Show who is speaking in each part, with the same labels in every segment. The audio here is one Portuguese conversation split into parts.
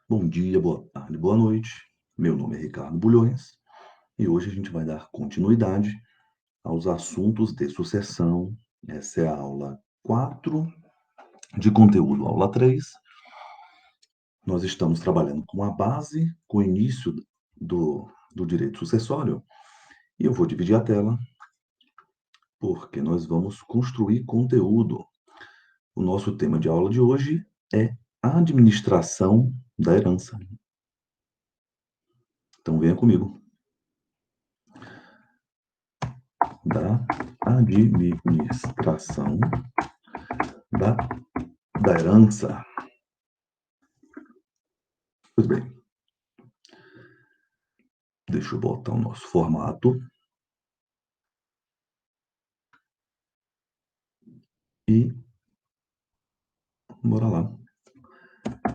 Speaker 1: Bom dia, boa tarde, boa noite. Meu nome é Ricardo Bulhões e hoje a gente vai dar continuidade aos assuntos de sucessão. Essa é a aula 4 de conteúdo, aula 3. Nós estamos trabalhando com a base, com o início do direito sucessório e eu vou dividir a tela porque nós vamos construir conteúdo. O nosso tema de aula de hoje é administração da herança. Então venha comigo. Da administração da, da herança. Pois bem, deixa eu botar o nosso formato e bora lá.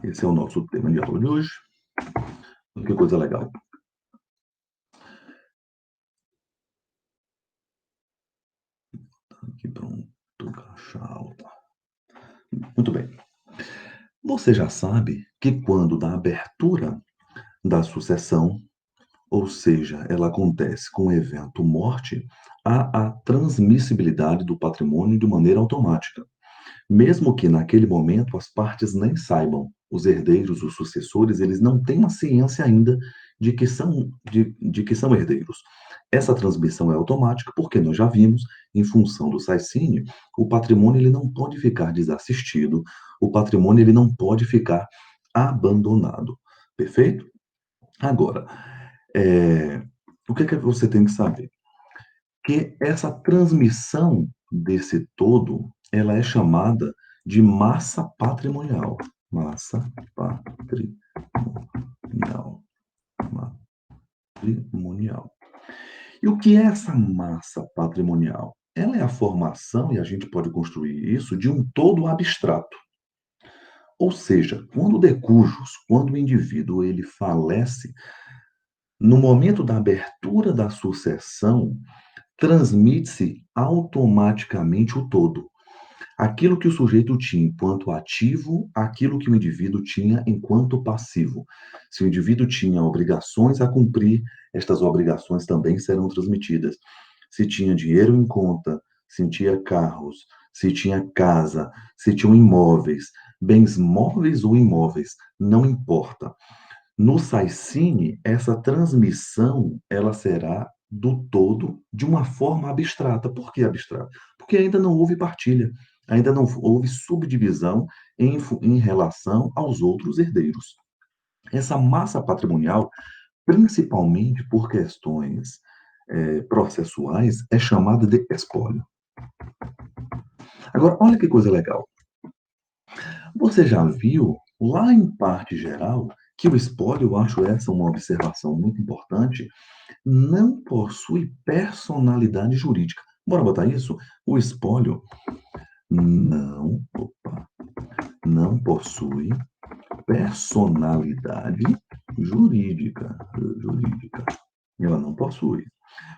Speaker 1: Esse é o nosso tema de aula de hoje. Que coisa legal. Aqui pronto, caixa alta. Muito bem. Você já sabe que quando da abertura da sucessão, ou seja, ela acontece com o evento morte, há a transmissibilidade do patrimônio de maneira automática. Mesmo que naquele momento as partes nem saibam, os herdeiros, os sucessores, eles não têm a ciência ainda de que são herdeiros. Essa transmissão é automática porque nós já vimos, em função do Saicine, o patrimônio ele não pode ficar desassistido, o patrimônio ele não pode ficar abandonado. Perfeito? Agora, o que você tem que saber? Que essa transmissão desse todo, ela é chamada de massa patrimonial. Massa patrimonial. E o que é essa massa patrimonial? Ela é a formação, e a gente pode construir isso, de um todo abstrato. Ou seja, quando o decujus, quando o indivíduo ele falece, no momento da abertura da sucessão, transmite-se automaticamente o todo. Aquilo que o sujeito tinha enquanto ativo, aquilo que o indivíduo tinha enquanto passivo. Se o indivíduo tinha obrigações a cumprir, estas obrigações também serão transmitidas. Se tinha dinheiro em conta, se tinha carros, se tinha casa, se tinham imóveis, bens móveis ou imóveis, não importa. No Saicine, essa transmissão ela será do todo de uma forma abstrata. Por que abstrata? Porque ainda não houve partilha, ainda não houve subdivisão em relação aos outros herdeiros. Essa massa patrimonial, principalmente por questões processuais, é chamada de espólio. Agora, olha que coisa legal. Você já viu, lá em parte geral, que o espólio, eu acho essa uma observação muito importante, não possui personalidade jurídica. Bora botar isso? O espólio não possui personalidade jurídica. Ela não possui.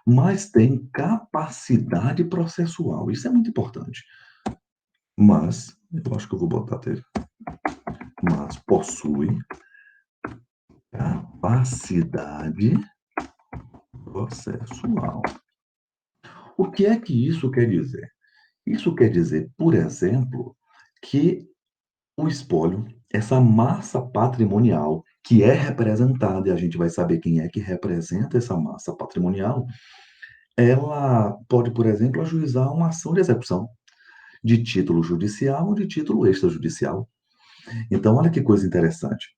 Speaker 1: Mas tem capacidade processual. Isso é muito importante. Mas, eu acho que eu vou botar até. Mas possui capacidade processual. O que é que isso quer dizer? Isso quer dizer, por exemplo, que o espólio, essa massa patrimonial que é representada, e a gente vai saber quem é que representa essa massa patrimonial, ela pode, por exemplo, ajuizar uma ação de execução de título judicial ou de título extrajudicial. Então, olha que coisa interessante.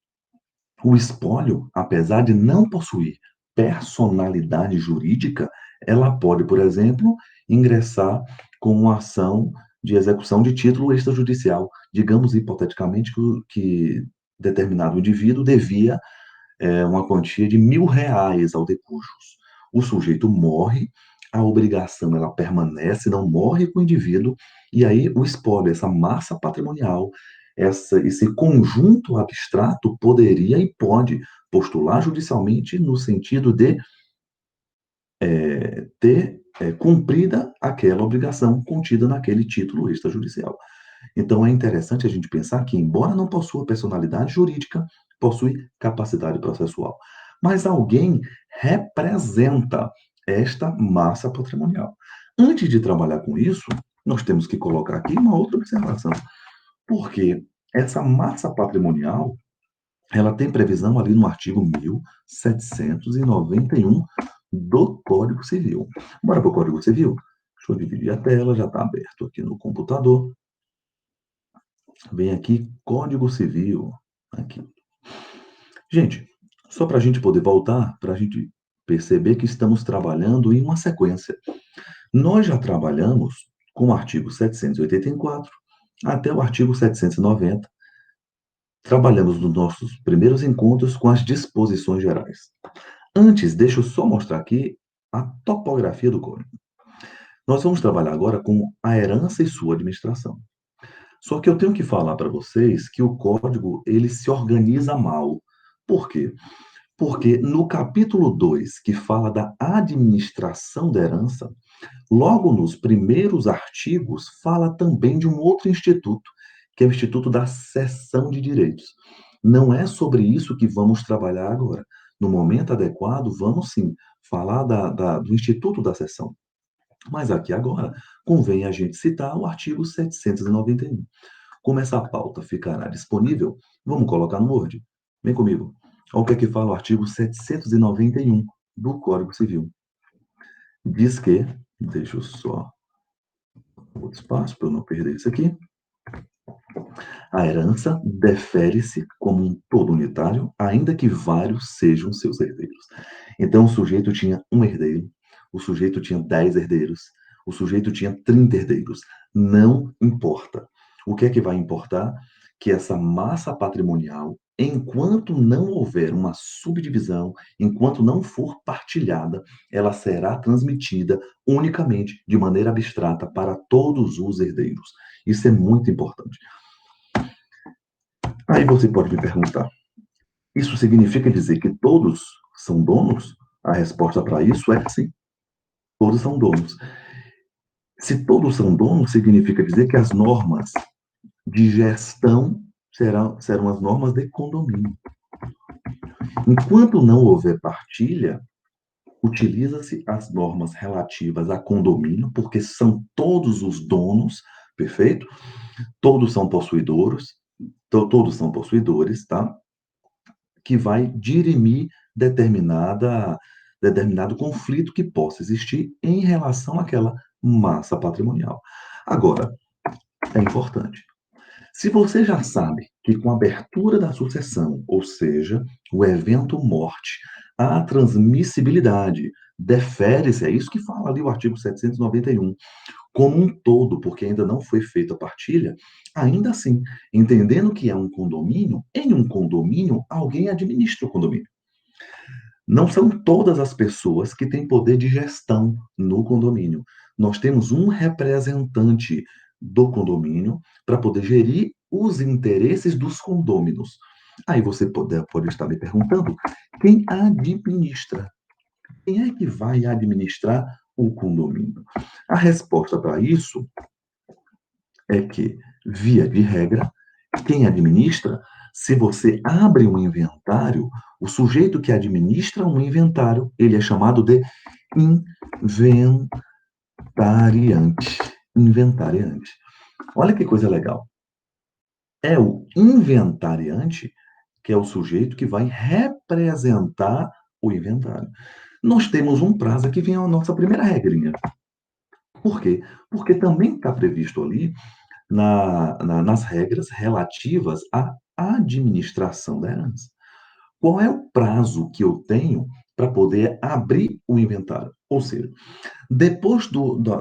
Speaker 1: O espólio, apesar de não possuir personalidade jurídica, ela pode, por exemplo, ingressar com uma ação de execução de título extrajudicial. Digamos, hipoteticamente, que determinado indivíduo devia uma quantia de R$ 1.000 ao decujus. O sujeito morre, a obrigação ela permanece, não morre com o indivíduo, e aí o espólio, essa massa patrimonial, esse conjunto abstrato poderia e pode postular judicialmente no sentido de ter cumprida aquela obrigação contida naquele título extrajudicial. Então é interessante a gente pensar que, embora não possua personalidade jurídica, possui capacidade processual. Mas alguém representa esta massa patrimonial. Antes de trabalhar com isso, nós temos que colocar aqui uma outra observação, porque essa massa patrimonial, ela tem previsão ali no artigo 1791 do Código Civil. Bora para o Código Civil? Deixa eu dividir a tela, já está aberto aqui no computador. Vem aqui, Código Civil. Aqui. Gente, só para a gente poder voltar, para a gente perceber que estamos trabalhando em uma sequência. Nós já trabalhamos com o artigo 784 até o artigo 790. Trabalhamos nos nossos primeiros encontros com as disposições gerais. Antes, deixa eu só mostrar aqui a topografia do código. Nós vamos trabalhar agora com a herança e sua administração. Só que eu tenho que falar para vocês que o código ele se organiza mal. Por quê? Porque no capítulo 2, que fala da administração da herança, logo nos primeiros artigos fala também de um outro instituto, que é o Instituto da Cessão de Direitos. Não é sobre isso que vamos trabalhar agora. No momento adequado, vamos sim falar do Instituto da Cessão. Mas aqui agora, convém a gente citar o artigo 791. Como essa pauta ficará disponível, vamos colocar no Word. Vem comigo. Olha o que é que fala o artigo 791 do Código Civil. Diz que, deixa eu só outro espaço para eu não perder isso aqui. A herança defere-se como um todo unitário, ainda que vários sejam seus herdeiros. Então, o sujeito tinha um herdeiro, o sujeito tinha 10 herdeiros, o sujeito tinha 30 herdeiros. Não importa. O que é que vai importar? Que essa massa patrimonial, enquanto não houver uma subdivisão, enquanto não for partilhada, ela será transmitida unicamente de maneira abstrata para todos os herdeiros. Isso é muito importante. Aí você pode me perguntar, isso significa dizer que todos são donos? A resposta para isso é sim, todos são donos. Se todos são donos, significa dizer que as normas de gestão serão as normas de condomínio. Enquanto não houver partilha, utiliza-se as normas relativas a condomínio, porque são todos os donos, perfeito? Todos são possuidores, tá? Que vai dirimir determinado conflito que possa existir em relação àquela massa patrimonial. Agora, é importante. Se você já sabe que com a abertura da sucessão, ou seja, o evento morte, a transmissibilidade defere-se, é isso que fala ali o artigo 791, como um todo, porque ainda não foi feita a partilha, ainda assim, entendendo que é um condomínio, em um condomínio, alguém administra o condomínio. Não são todas as pessoas que têm poder de gestão no condomínio. Nós temos um representante do condomínio para poder gerir os interesses dos condôminos. Aí você pode estar me perguntando, quem administra? Quem é que vai administrar o condomínio? A resposta para isso é que, via de regra, quem administra, se você abre um inventário, o sujeito que administra um inventário, ele é chamado de inventariante. Inventariante. Olha que coisa legal. É o inventariante que é o sujeito que vai representar o inventário. Nós temos um prazo que vem a nossa primeira regrinha. Por quê? Porque também está previsto ali nas regras relativas à administração da herança. Qual é o prazo que eu tenho para poder abrir o inventário? Ou seja, depois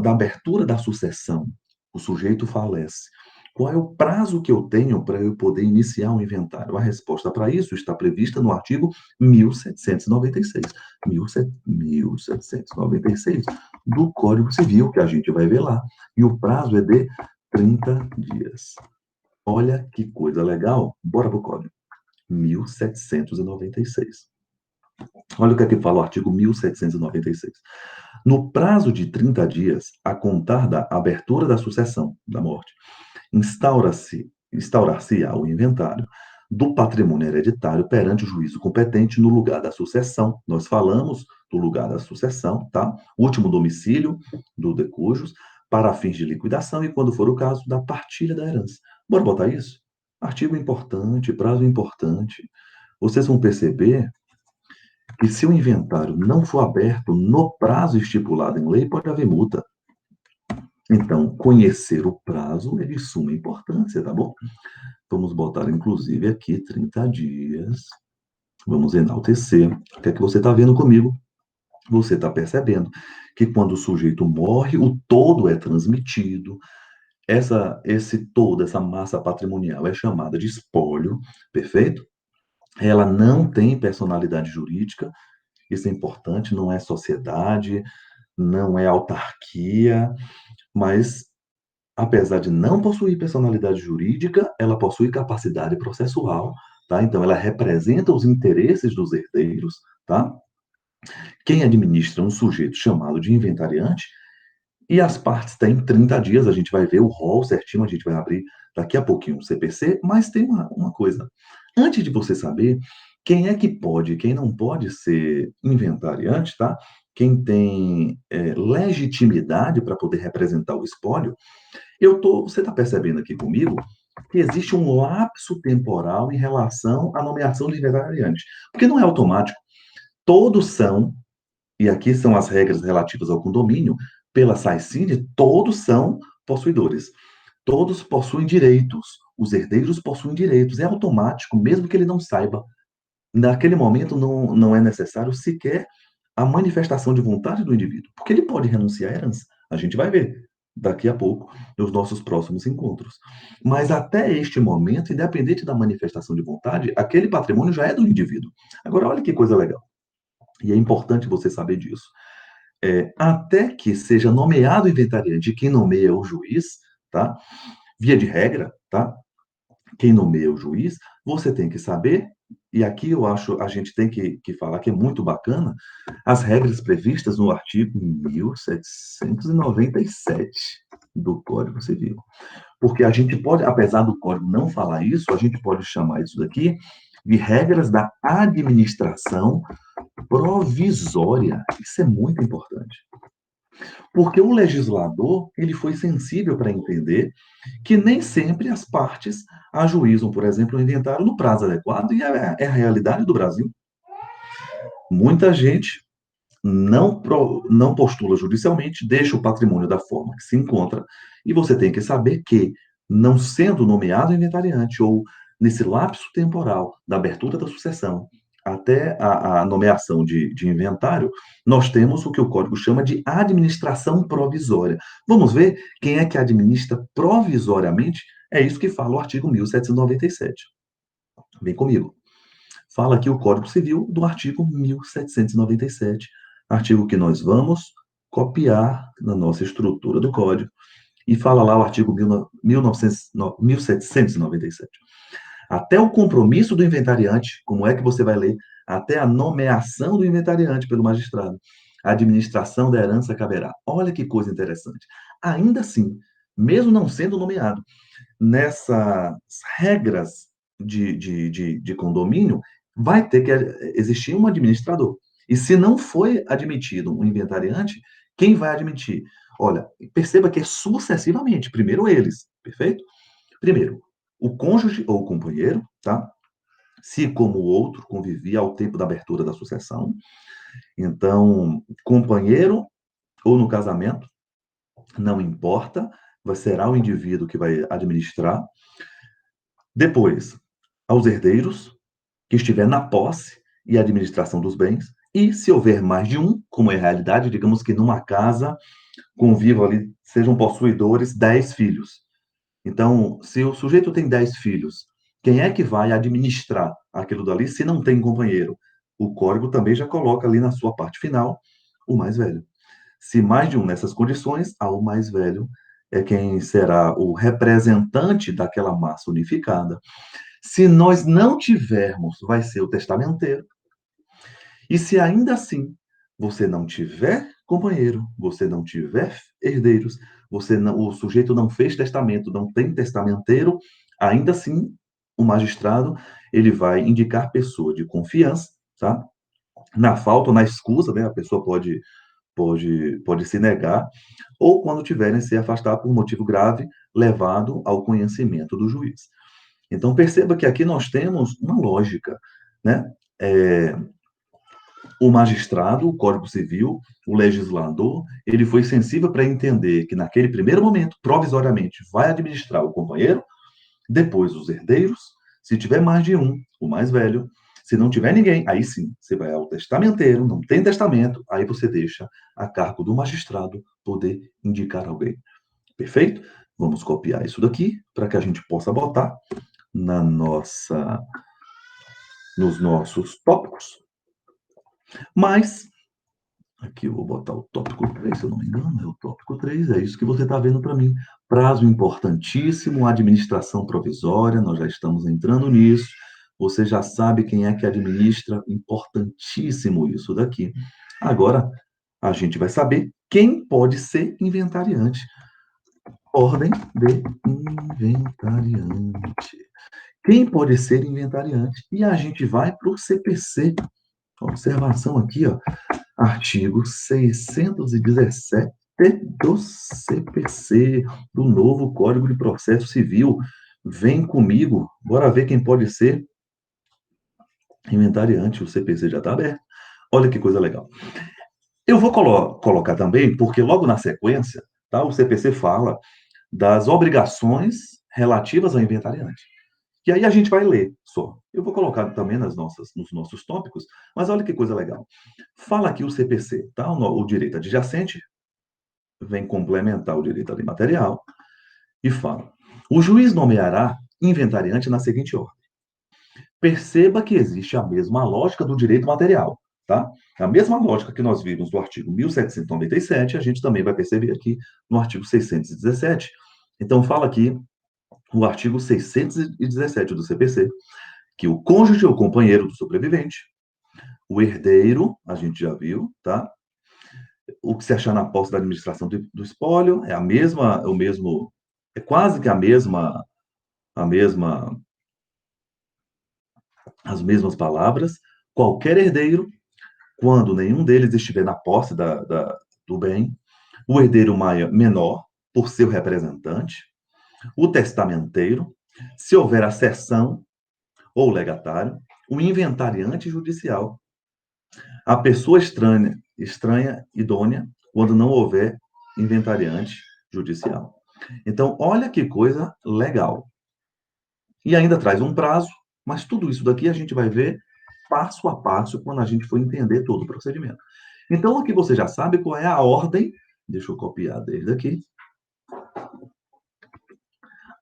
Speaker 1: da abertura da sucessão, o sujeito falece. Qual é o prazo que eu tenho para eu poder iniciar um inventário? A resposta para isso está prevista no artigo 1796. 1796 do Código Civil, que a gente vai ver lá. E o prazo é de 30 dias. Olha que coisa legal. Bora para o código. 1796. Olha o que é que fala o artigo 1796. No prazo de 30 dias, a contar da abertura da sucessão, da morte, instaurar-se-á o inventário do patrimônio hereditário perante o juízo competente no lugar da sucessão. Nós falamos do lugar da sucessão, tá? Último domicílio do decujus, para fins de liquidação e, quando for o caso, da partilha da herança. Bora botar isso? Artigo importante, prazo importante. Vocês vão perceber que, se o inventário não for aberto no prazo estipulado em lei, pode haver multa. Então, conhecer o prazo é de suma importância, tá bom? Vamos botar, inclusive, aqui 30 dias. Vamos enaltecer. O que é que você está vendo comigo? Você está percebendo que, quando o sujeito morre, o todo é transmitido. Esse todo, essa massa patrimonial é chamada de espólio, perfeito? Ela não tem personalidade jurídica, isso é importante, não é sociedade, não é autarquia, mas, apesar de não possuir personalidade jurídica, ela possui capacidade processual, tá? Então, ela representa os interesses dos herdeiros, tá? Quem administra um sujeito chamado de inventariante, e as partes têm 30 dias, a gente vai ver o rol certinho, a gente vai abrir daqui a pouquinho o CPC, mas tem uma coisa. Antes de você saber quem é que pode e quem não pode ser inventariante, tá? Quem tem legitimidade para poder representar o espólio, você está percebendo aqui comigo que existe um lapso temporal em relação à nomeação do inventariante. Porque não é automático. Todos são, e aqui são as regras relativas ao condomínio, pela SAICID, todos são possuidores. Todos possuem direitos. Os herdeiros possuem direitos. É automático, mesmo que ele não saiba. Naquele momento, não é necessário sequer a manifestação de vontade do indivíduo, porque ele pode renunciar à herança. A gente vai ver daqui a pouco, nos nossos próximos encontros. Mas, até este momento, independente da manifestação de vontade, aquele patrimônio já é do indivíduo. Agora, olha que coisa legal. E é importante você saber disso. Até que seja nomeado inventariante, quem nomeia é o juiz, tá? Via de regra, tá? Quem nomeia o juiz, você tem que saber, e aqui eu acho a gente tem que falar que é muito bacana, as regras previstas no artigo 1797 do Código Civil. Porque a gente pode, apesar do Código não falar isso, a gente pode chamar isso daqui de regras da administração provisória. Isso é muito importante. Porque o legislador, ele foi sensível para entender que nem sempre as partes ajuizam, por exemplo, o inventário no prazo adequado, e é a realidade do Brasil. Muita gente não postula judicialmente, deixa o patrimônio da forma que se encontra, e você tem que saber que, não sendo nomeado inventariante, ou nesse lapso temporal da abertura da sucessão até a nomeação de inventário, nós temos o que o Código chama de administração provisória. Vamos ver quem é que administra provisoriamente? É isso que fala o artigo 1797. Vem comigo. Fala aqui o Código Civil do artigo 1797, artigo que nós vamos copiar na nossa estrutura do Código, e fala lá o artigo 1797. Até o compromisso do inventariante, como é que você vai ler? Até a nomeação do inventariante pelo magistrado. A administração da herança caberá. Olha que coisa interessante. Ainda assim, mesmo não sendo nomeado, nessas regras de condomínio, vai ter que existir um administrador. E, se não foi admitido um inventariante, quem vai admitir? Olha, perceba que é sucessivamente. Primeiro eles, perfeito? Primeiro, o cônjuge ou o companheiro, tá? Se, como o outro, convivia ao tempo da abertura da sucessão. Então, companheiro ou no casamento, não importa, será o indivíduo que vai administrar. Depois, aos herdeiros, que estiver na posse e administração dos bens, e, se houver mais de um, como é a realidade, digamos que numa casa convivam ali, sejam possuidores 10 filhos. Então, se o sujeito tem 10 filhos, quem é que vai administrar aquilo dali se não tem companheiro? O Código também já coloca ali na sua parte final o mais velho. Se mais de um nessas condições, o mais velho é quem será o representante daquela massa unificada. Se nós não tivermos, vai ser o testamenteiro. E, se ainda assim você não tiver companheiro, você não tiver herdeiros, o sujeito não fez testamento, não tem testamenteiro, ainda assim, o magistrado, ele vai indicar pessoa de confiança, tá? Na falta ou na escusa, né, a pessoa pode se negar, ou quando tiverem se afastar por motivo grave, levado ao conhecimento do juiz. Então, perceba que aqui nós temos uma lógica, né? É, o magistrado, o Código Civil, o legislador, ele foi sensível para entender que naquele primeiro momento, provisoriamente, vai administrar o companheiro, depois os herdeiros, se tiver mais de um, o mais velho, se não tiver ninguém, aí sim, você vai ao testamenteiro, não tem testamento, aí você deixa a cargo do magistrado poder indicar alguém. Perfeito? Vamos copiar isso daqui para que a gente possa botar na nossa, nos nossos tópicos. Mas, aqui eu vou botar o tópico 3, se eu não me engano, é o tópico 3, é isso que você está vendo para mim. Prazo importantíssimo, administração provisória, nós já estamos entrando nisso. Você já sabe quem é que administra, importantíssimo isso daqui. Agora, a gente vai saber quem pode ser inventariante. Ordem de inventariante. Quem pode ser inventariante? E a gente vai para o CPC. Observação aqui, ó. Artigo 617 do CPC, do novo Código de Processo Civil. Vem comigo, bora ver quem pode ser inventariante. O CPC já está aberto. Olha que coisa legal. Eu vou colocar também, porque logo na sequência, tá, o CPC fala das obrigações relativas ao inventariante. E aí a gente vai ler só. Eu vou colocar também nos nossos tópicos, mas olha que coisa legal. Fala aqui o CPC, tá? O direito adjacente vem complementar o direito material e fala: o juiz nomeará inventariante na seguinte ordem. Perceba que existe a mesma lógica do direito material, tá? A mesma lógica que nós vimos no artigo 1797, a gente também vai perceber aqui no artigo 617. Então fala aqui o artigo 617 do CPC, que o cônjuge ou companheiro do sobrevivente, o herdeiro, a gente já viu, tá? O que se achar na posse da administração do espólio é a mesma, o mesmo, é quase que a mesma, as mesmas palavras. Qualquer herdeiro, quando nenhum deles estiver na posse do bem, o herdeiro menor, por seu representante, o testamenteiro, se houver acessão ou legatário, o inventariante judicial, a pessoa estranha, idônea, quando não houver inventariante judicial. Então, olha que coisa legal. E ainda traz um prazo, mas tudo isso daqui a gente vai ver passo a passo quando a gente for entender todo o procedimento. Então, aqui você já sabe qual é a ordem, deixa eu copiar desde aqui,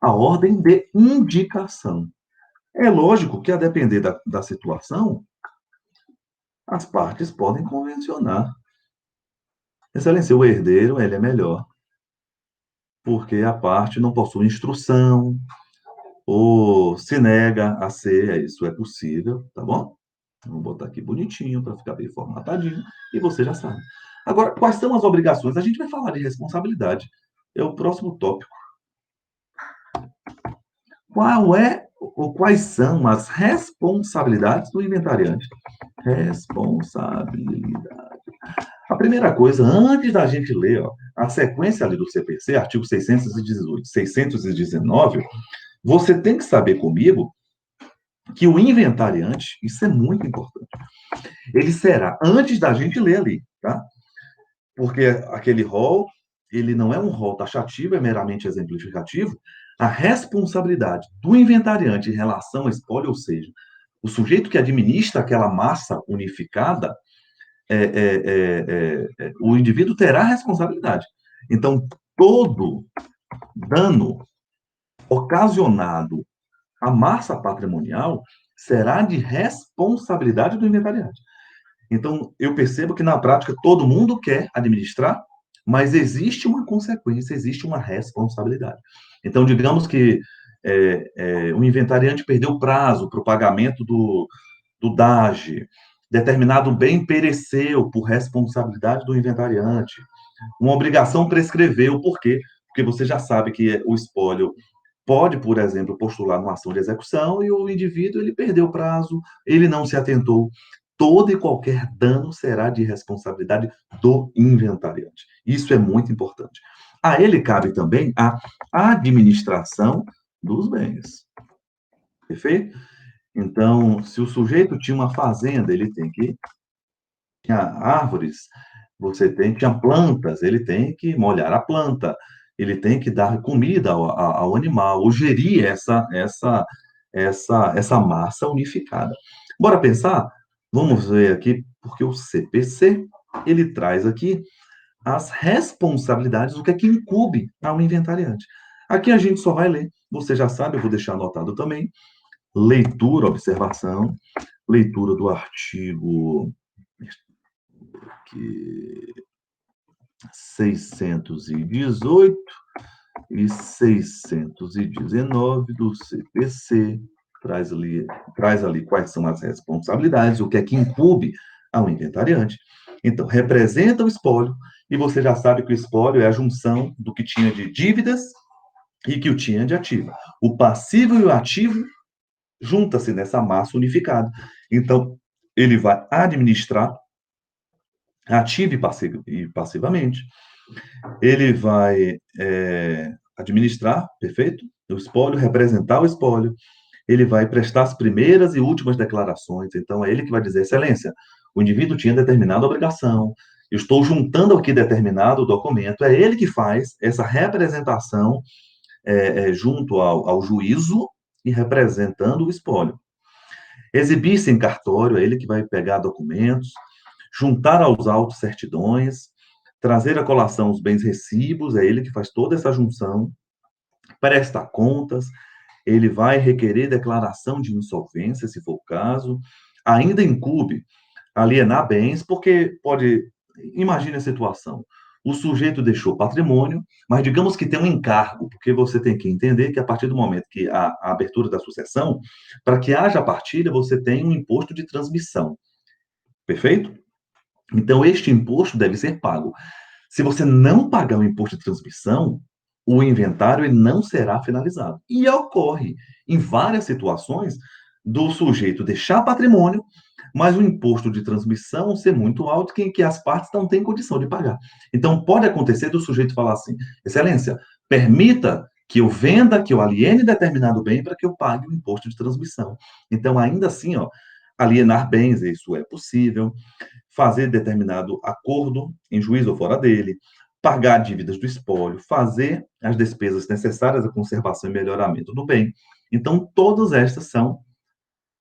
Speaker 1: a ordem de indicação. É lógico que, a depender da situação, as partes podem convencionar. Excelência, o herdeiro, ele é melhor, porque a parte não possui instrução, ou se nega a ser, isso é possível, tá bom? Vou botar aqui bonitinho, para ficar bem formatadinho, e você já sabe. Agora, quais são as obrigações? A gente vai falar de responsabilidade. É o próximo tópico. Quais são as responsabilidades do inventariante? Responsabilidade. A primeira coisa, antes da gente ler, ó, a sequência ali do CPC, artigo 618, 619, você tem que saber comigo que o inventariante, isso é muito importante, ele será, antes da gente ler ali, tá? Porque aquele rol, ele não é um rol taxativo, é meramente exemplificativo. A responsabilidade do inventariante em relação ao espólio, ou seja, o sujeito que administra aquela massa unificada, o indivíduo terá responsabilidade. Então, todo dano ocasionado à massa patrimonial será de responsabilidade do inventariante. Então, eu percebo que na prática todo mundo quer administrar, mas existe uma consequência, existe uma responsabilidade. Então, digamos que o inventariante perdeu o prazo para o pagamento do DAGE, determinado bem pereceu por responsabilidade do inventariante, uma obrigação prescreveu, por quê? Porque você já sabe que o espólio pode, por exemplo, postular numa ação de execução e o indivíduo ele perdeu o prazo, ele não se atentou. Todo e qualquer dano será de responsabilidade do inventariante. Isso é muito importante. A ele cabe também a administração dos bens. Perfeito? Então, se o sujeito tinha uma fazenda, ele tem que tinha árvores, tinha plantas, ele tem que molhar a planta, ele tem que dar comida ao animal, ou gerir essa massa unificada. Bora pensar? Vamos ver aqui, porque o CPC, ele traz aqui as responsabilidades, o que é que incumbe ao inventariante. Aqui a gente só vai ler, você já sabe, eu vou deixar anotado também, leitura, observação, leitura do artigo que 618 e 619 do CPC, traz ali quais são as responsabilidades, o que é que incumbe ao inventariante. Então, representa o espólio, e você já sabe que o espólio é a junção do que tinha de dívidas e que o tinha de ativo. O passivo e o ativo junta-se nessa massa unificada. Então, ele vai administrar ativo e passivamente. Ele vai administrar, perfeito? O espólio, representar o espólio. Ele vai prestar as primeiras e últimas declarações. Então, é ele que vai dizer, excelência, o indivíduo tinha determinada obrigação, eu estou juntando aqui determinado documento. É ele que faz essa representação junto ao juízo e representando o espólio. Exibir-se em cartório, é ele que vai pegar documentos, juntar aos autos certidões, trazer à colação os bens recibos, é ele que faz toda essa junção, presta contas, ele vai requerer declaração de insolvência, se for o caso, ainda incube alienar bens, porque imagine a situação, o sujeito deixou patrimônio, mas digamos que tem um encargo, porque você tem que entender que a partir do momento que a abertura da sucessão, para que haja partilha, você tem um imposto de transmissão, perfeito? Então, este imposto deve ser pago. Se você não pagar o imposto de transmissão, o inventário ele não será finalizado. E ocorre em várias situações do sujeito deixar patrimônio, mas o imposto de transmissão ser muito alto que as partes não têm condição de pagar. Então, pode acontecer do sujeito falar assim, excelência, permita que eu venda, que eu aliene determinado bem para que eu pague o imposto de transmissão. Então, ainda assim, alienar bens, isso é possível, fazer determinado acordo em juízo ou fora dele, pagar dívidas do espólio, fazer as despesas necessárias à conservação e melhoramento do bem. Então, todas estas são,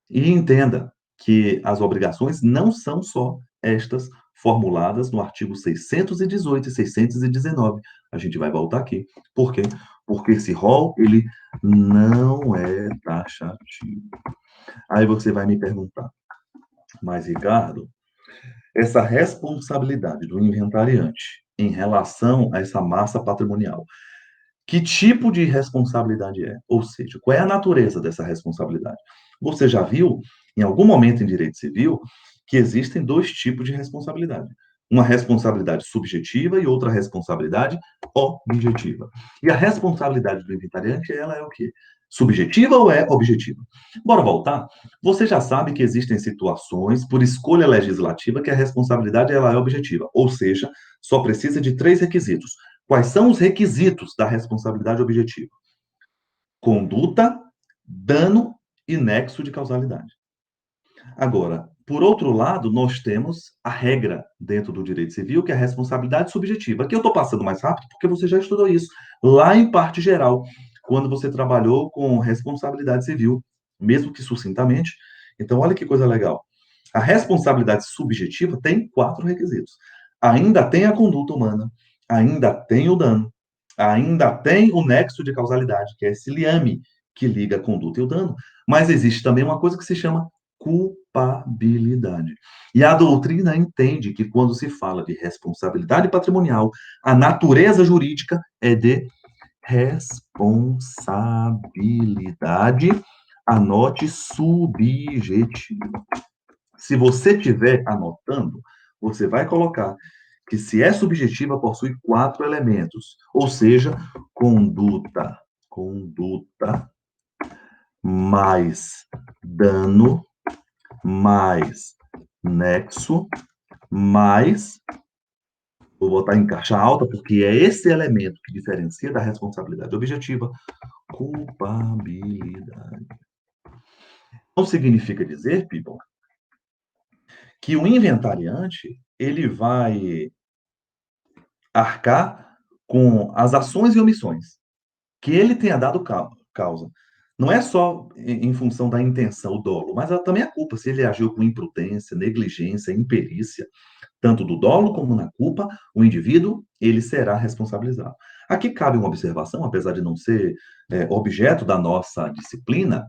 Speaker 1: e entenda que as obrigações não são só estas formuladas no artigo 618 e 619. A gente vai voltar aqui. Por quê? Porque esse rol, ele não é taxativo. Aí você vai me perguntar, mas Ricardo, essa responsabilidade do inventariante em relação a essa massa patrimonial. Que tipo de responsabilidade é? Ou seja, qual é a natureza dessa responsabilidade? Você já viu, em algum momento em direito civil, que existem dois tipos de responsabilidade. Uma responsabilidade subjetiva e outra responsabilidade objetiva. E a responsabilidade do inventariante, ela é o quê? Subjetiva ou é objetiva? Bora voltar? Você já sabe que existem situações, por escolha legislativa, que a responsabilidade ela é objetiva, ou seja, só precisa de 3 requisitos. Quais são os requisitos da responsabilidade objetiva? Conduta, dano e nexo de causalidade. Agora, por outro lado, nós temos a regra dentro do direito civil, que é a responsabilidade subjetiva. Aqui eu estou passando mais rápido porque você já estudou isso lá em parte geral, quando você trabalhou com responsabilidade civil, mesmo que sucintamente. Então, olha que coisa legal. A responsabilidade subjetiva tem 4 requisitos. Ainda tem a conduta humana, ainda tem o dano, ainda tem o nexo de causalidade, que é esse liame que liga a conduta e o dano, mas existe também uma coisa que se chama culpabilidade. E a doutrina entende que quando se fala de responsabilidade patrimonial, a natureza jurídica é de responsabilidade, anote subjetiva. Se você estiver anotando, você vai colocar que se é subjetiva, possui 4 elementos, ou seja, conduta mais dano, mais nexo, mais, vou botar em caixa alta, porque é esse elemento que diferencia da responsabilidade objetiva, culpabilidade. Não significa dizer, people, que o inventariante ele vai arcar com as ações e omissões que ele tenha dado causa. Não é só em função da intenção, o dolo, mas também a culpa, se ele agiu com imprudência, negligência, imperícia, tanto do dolo como na culpa, o indivíduo, ele será responsabilizado. Aqui cabe uma observação, apesar de não ser objeto da nossa disciplina,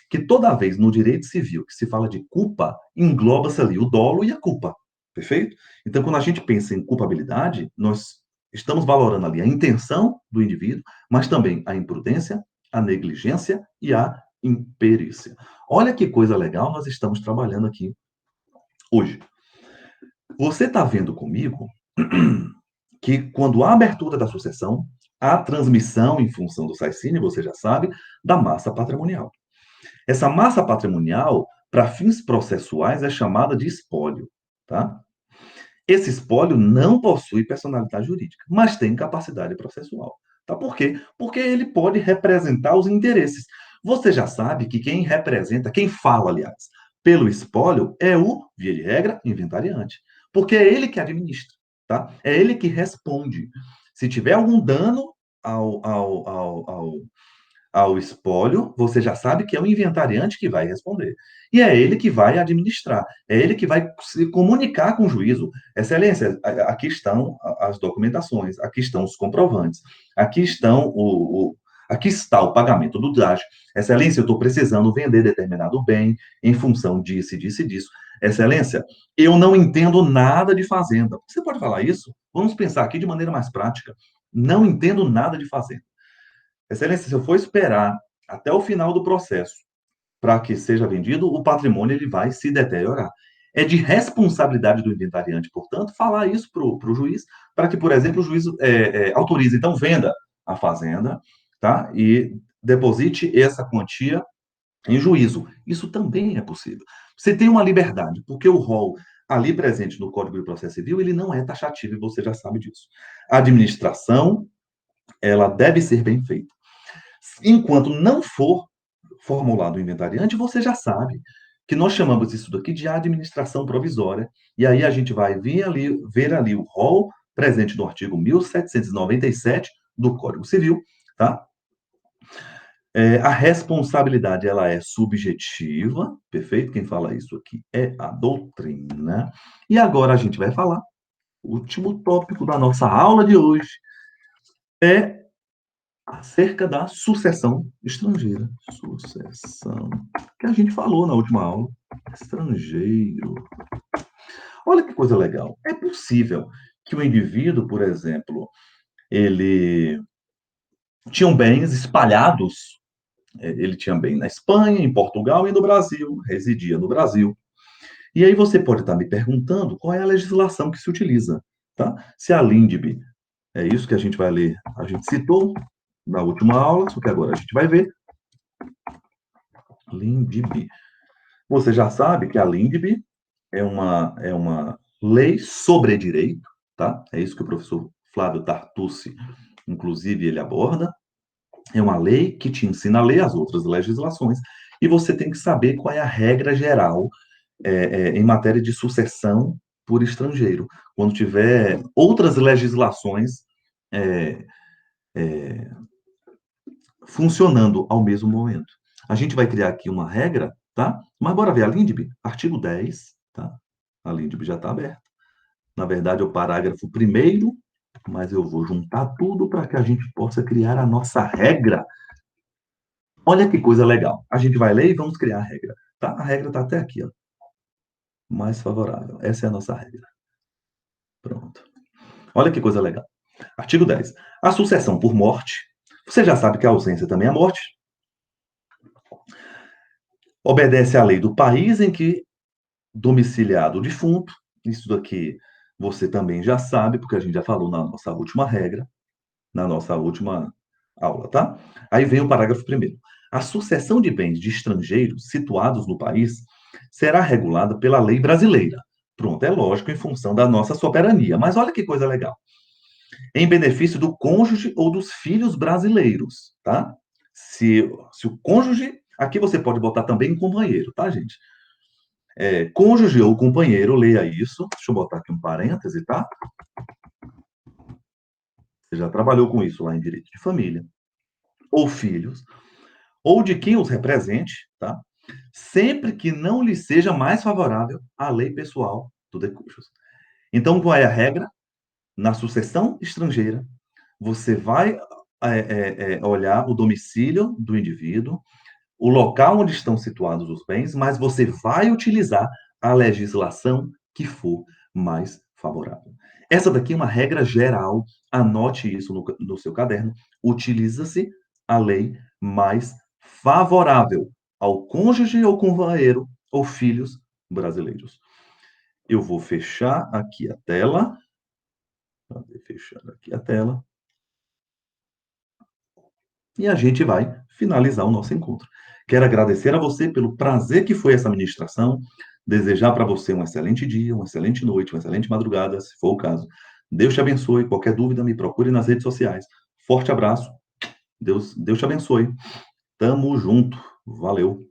Speaker 1: que toda vez no direito civil que se fala de culpa, engloba-se ali o dolo e a culpa, perfeito? Então, quando a gente pensa em culpabilidade, nós estamos valorando ali a intenção do indivíduo, mas também a imprudência, a negligência e a imperícia. Olha que coisa legal nós estamos trabalhando aqui hoje. Você está vendo comigo que quando há abertura da sucessão, há transmissão em função do SAICINE, você já sabe, da massa patrimonial. Essa massa patrimonial, para fins processuais, é chamada de espólio, tá? Esse espólio não possui personalidade jurídica, mas tem capacidade processual. Tá? Por quê? Porque ele pode representar os interesses. Você já sabe que quem representa, quem fala, aliás, pelo espólio é o, via de regra, inventariante. Porque é ele que administra, tá? É ele que responde. Se tiver algum dano ao espólio, você já sabe que é o inventariante que vai responder. E é ele que vai administrar, é ele que vai se comunicar com o juízo. Excelência, aqui estão as documentações, aqui estão os comprovantes, aqui estão aqui está o pagamento do traje. Excelência, eu estou precisando vender determinado bem em função disso, disso e disso. Excelência, eu não entendo nada de fazenda. Você pode falar isso? Vamos pensar aqui de maneira mais prática. Não entendo nada de fazenda. Excelência, se eu for esperar até o final do processo para que seja vendido, o patrimônio ele vai se deteriorar. É de responsabilidade do inventariante, portanto, falar isso para o juiz, para que, por exemplo, o juiz autorize, então, venda a fazenda, tá? E deposite essa quantia em juízo. Isso também é possível. Você tem uma liberdade, porque o rol ali presente no Código de Processo Civil, ele não é taxativo, e você já sabe disso. A administração, ela deve ser bem feita. Enquanto não for formulado o inventariante, você já sabe que nós chamamos isso daqui de administração provisória, e aí a gente vai ver ali o rol presente no artigo 1797 do Código Civil, tá? A responsabilidade, ela é subjetiva, perfeito? Quem fala isso aqui é a doutrina. E agora a gente vai falar, o último tópico da nossa aula de hoje é acerca da sucessão estrangeira. Sucessão. Que a gente falou na última aula. Estrangeiro. Olha que coisa legal. É possível que o indivíduo, por exemplo, ele tinha bens espalhados. Ele tinha bem na Espanha, em Portugal e no Brasil. Residia no Brasil. E aí você pode estar me perguntando qual é a legislação que se utiliza. Tá? Se a LINDB, é isso que a gente vai ler, a gente citou na última aula, só que agora a gente vai ver. LINDB. Você já sabe que a LINDB é uma lei sobre direito, tá? É isso que o professor Flávio Tartucci, inclusive, ele aborda. É uma lei que te ensina a ler as outras legislações e você tem que saber qual é a regra geral em matéria de sucessão por estrangeiro. Quando tiver outras legislações é, é, funcionando ao mesmo momento. A gente vai criar aqui uma regra, tá? Mas bora ver a LINDB, artigo 10, tá? A LINDB já está aberta. Na verdade, é o parágrafo primeiro, mas eu vou juntar tudo para que a gente possa criar a nossa regra. Olha que coisa legal. A gente vai ler e vamos criar a regra, tá? A regra está até aqui, ó. Mais favorável. Essa é a nossa regra. Pronto. Olha que coisa legal. Artigo 10. A sucessão por morte. Você já sabe que a ausência também é morte. Obedece à lei do país em que domiciliado o defunto. Isso daqui Você também já sabe, porque a gente já falou na nossa última regra, na nossa última aula, tá? Aí vem o parágrafo primeiro. A sucessão de bens de estrangeiros situados no país será regulada pela lei brasileira. Pronto, é lógico, em função da nossa soberania. Mas olha que coisa legal. Em benefício do cônjuge ou dos filhos brasileiros, tá? Se o cônjuge, aqui você pode botar também companheiro, tá, gente? Cônjuge ou companheiro, leia isso. Deixa eu botar aqui um parêntese, tá? Você já trabalhou com isso lá em direito de família. Ou filhos, ou de quem os represente, tá? Sempre que não lhe seja mais favorável a lei pessoal do decujus. Então, qual é a regra? Na sucessão estrangeira, você vai olhar o domicílio do indivíduo, o local onde estão situados os bens, mas você vai utilizar a legislação que for mais favorável. Essa daqui é uma regra geral, anote isso no seu caderno. Utiliza-se a lei mais favorável ao cônjuge ou companheiro ou filhos brasileiros. Eu vou fechar aqui a tela. Fechando aqui a tela. E a gente vai finalizar o nosso encontro. Quero agradecer a você pelo prazer que foi essa ministração, desejar para você um excelente dia, uma excelente noite, uma excelente madrugada, se for o caso. Deus te abençoe. Qualquer dúvida, me procure nas redes sociais. Forte abraço. Deus te abençoe. Tamo junto. Valeu.